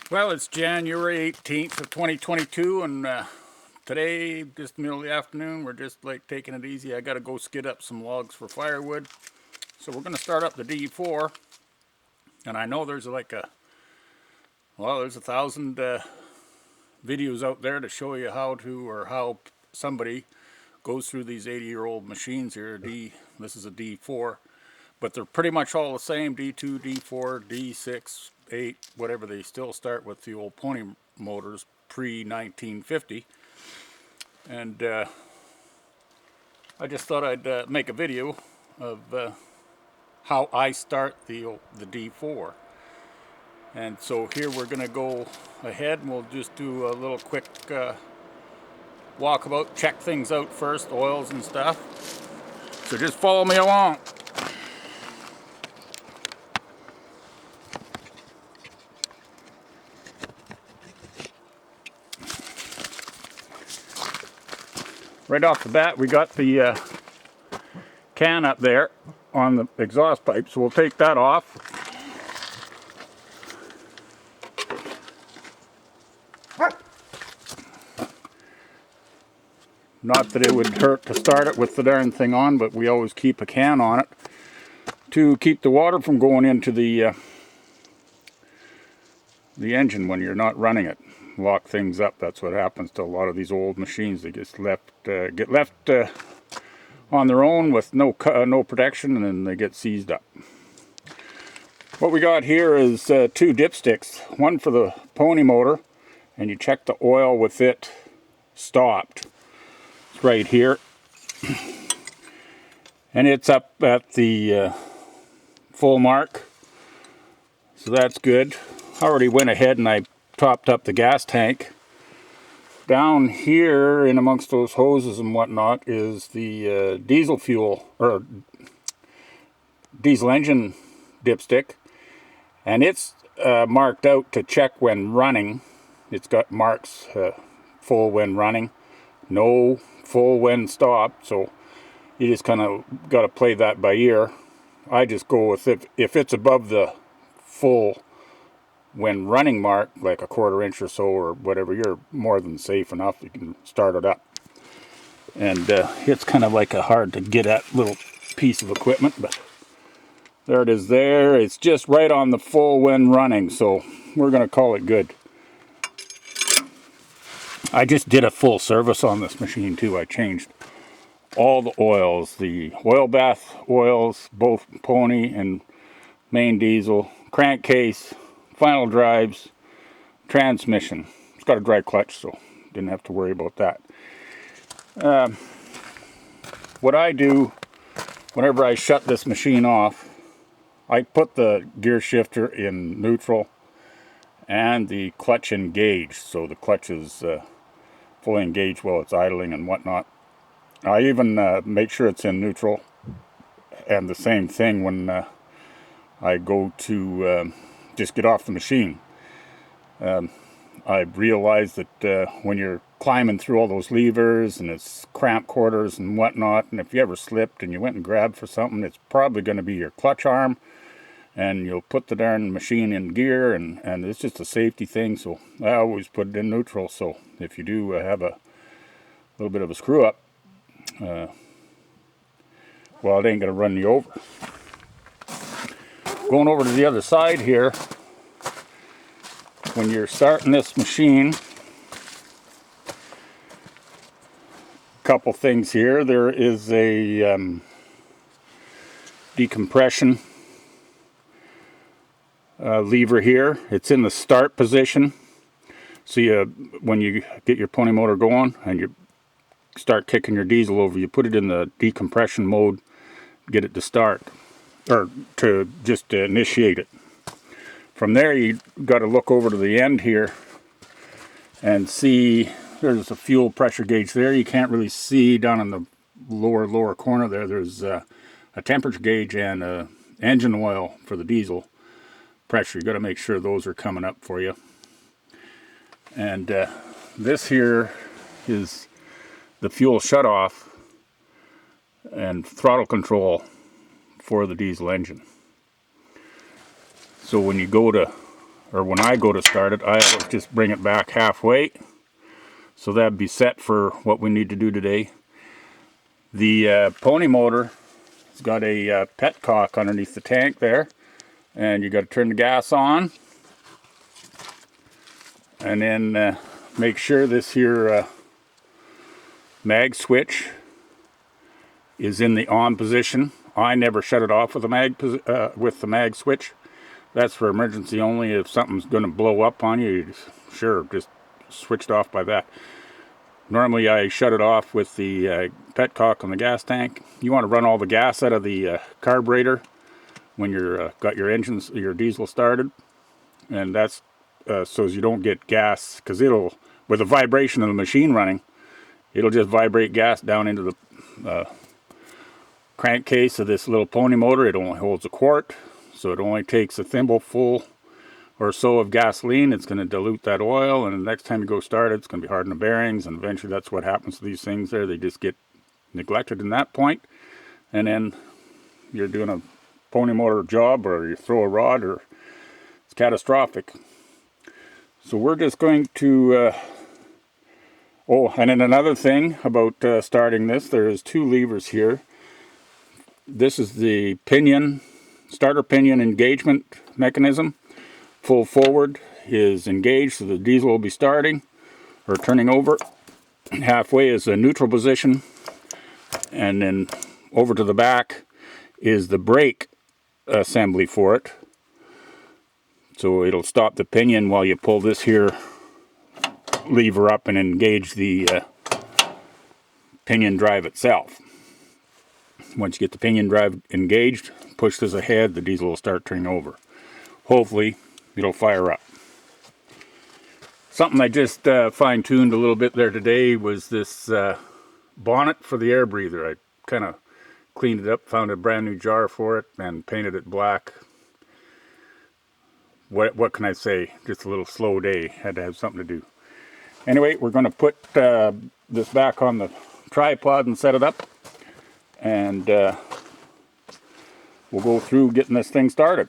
Well, it's January 18th of 2022, and today, just middle of the afternoon, we're just like taking it easy. I got to go skid up some logs for firewood. So we're going to start up the D4, and I know there's there's 1,000 videos out there to show you how somebody goes through these 80-year-old machines here. This is a D4, but they're pretty much all the same, D2, D4, D6, 8, whatever. They still start with the old pony motors pre-1950. And I just thought I'd make a video of how I start the D4. And so here we're going to go ahead and we'll just do a little quick walkabout, check things out first, oils and stuff. So just follow me along. Right off the bat, we got the can up there on the exhaust pipe, so we'll take that off. Not that it would hurt to start it with the darn thing on, but we always keep a can on it to keep the water from going into the engine when you're not running it. Lock things up. That's what happens to a lot of these old machines. They get left on their own with no protection, and then they get seized up. What we got here is 2 dipsticks, one for the pony motor, and you check the oil with it stopped. It's right here, and it's up at the full mark, so that's good. I already went ahead and I topped up the gas tank. Down here in amongst those hoses and whatnot is the diesel fuel or diesel engine dipstick, and it's marked out to check when running. It's got marks full when running, no full when stopped, so you just kind of got to play that by ear. I just go with it if it's above the full when running mark, like a 1/4 inch or so or whatever, you're more than safe enough. You can start it up. And it's kind of like a hard to get at little piece of equipment, but there it is there. It's just right on the full when running, so we're going to call it good. I just did a full service on this machine too. I changed all the oils, the oil bath oils, both pony and main diesel, crankcase, final drives, transmission. It's got a dry clutch, so didn't have to worry about that. What I do whenever I shut this machine off, I put the gear shifter in neutral and the clutch engaged, so the clutch is fully engaged while it's idling and whatnot. I even make sure it's in neutral, and the same thing when I go to just get off the machine. I realized that when you're climbing through all those levers and it's cramp quarters and whatnot, and if you ever slipped and you went and grabbed for something, it's probably going to be your clutch arm, and you'll put the darn machine in gear, and it's just a safety thing. So I always put it in neutral, so if you do have a little bit of a screw up, well, it ain't going to run you over. Going over to the other side here, when you're starting this machine, couple things here. There is a decompression lever here. It's in the start position. So when you get your pony motor going and you start kicking your diesel over, you put it in the decompression mode, get it to start, or to just initiate it. From there, you got to look over to the end here and see there's a fuel pressure gauge there. You can't really see down in the lower corner there. There's a temperature gauge and a engine oil for the diesel pressure. You got to make sure those are coming up for you. And this here is the fuel shutoff and throttle control for the diesel engine. So when you go to or when I go to start it, I always just bring it back halfway. So that'd be set for what we need to do today. The pony motor has got a petcock underneath the tank there. And you got to turn the gas on. And then make sure this here mag switch is in the on position. I never shut it off with the mag switch. That's for emergency only. If something's going to blow up on you, just switch it off by that. Normally I shut it off with the petcock on the gas tank. You want to run all the gas out of the carburetor when you're got your engines, your diesel started, and that's so as you don't get gas, because it'll, with the vibration of the machine running, it'll just vibrate gas down into the crankcase of this little pony motor. It only holds a quart, so it only takes a thimbleful or so of gasoline. It's going to dilute that oil, and the next time you go start it, it's going to be harden the bearings, and eventually that's what happens to these things there. They just get neglected in that point, and then you're doing a pony motor job, or you throw a rod, or it's catastrophic. So we're just going to oh, and then another thing about starting this, there's two levers here. This is the pinion, starter pinion engagement mechanism. Full forward is engaged, so the diesel will be starting or turning over. Halfway is the neutral position, and then over to the back is the brake assembly for it. So it'll stop the pinion while you pull this here lever up and engage the pinion drive itself. Once you get the pinion drive engaged, push this ahead, the diesel will start turning over. Hopefully it'll fire up. Something I just fine-tuned a little bit there today was this bonnet for the air breather. I kind of cleaned it up, found a brand new jar for it, and painted it black. What can I say? Just a little slow day. Had to have something to do. Anyway, we're going to put this back on the tripod and set it up. And we'll go through getting this thing started.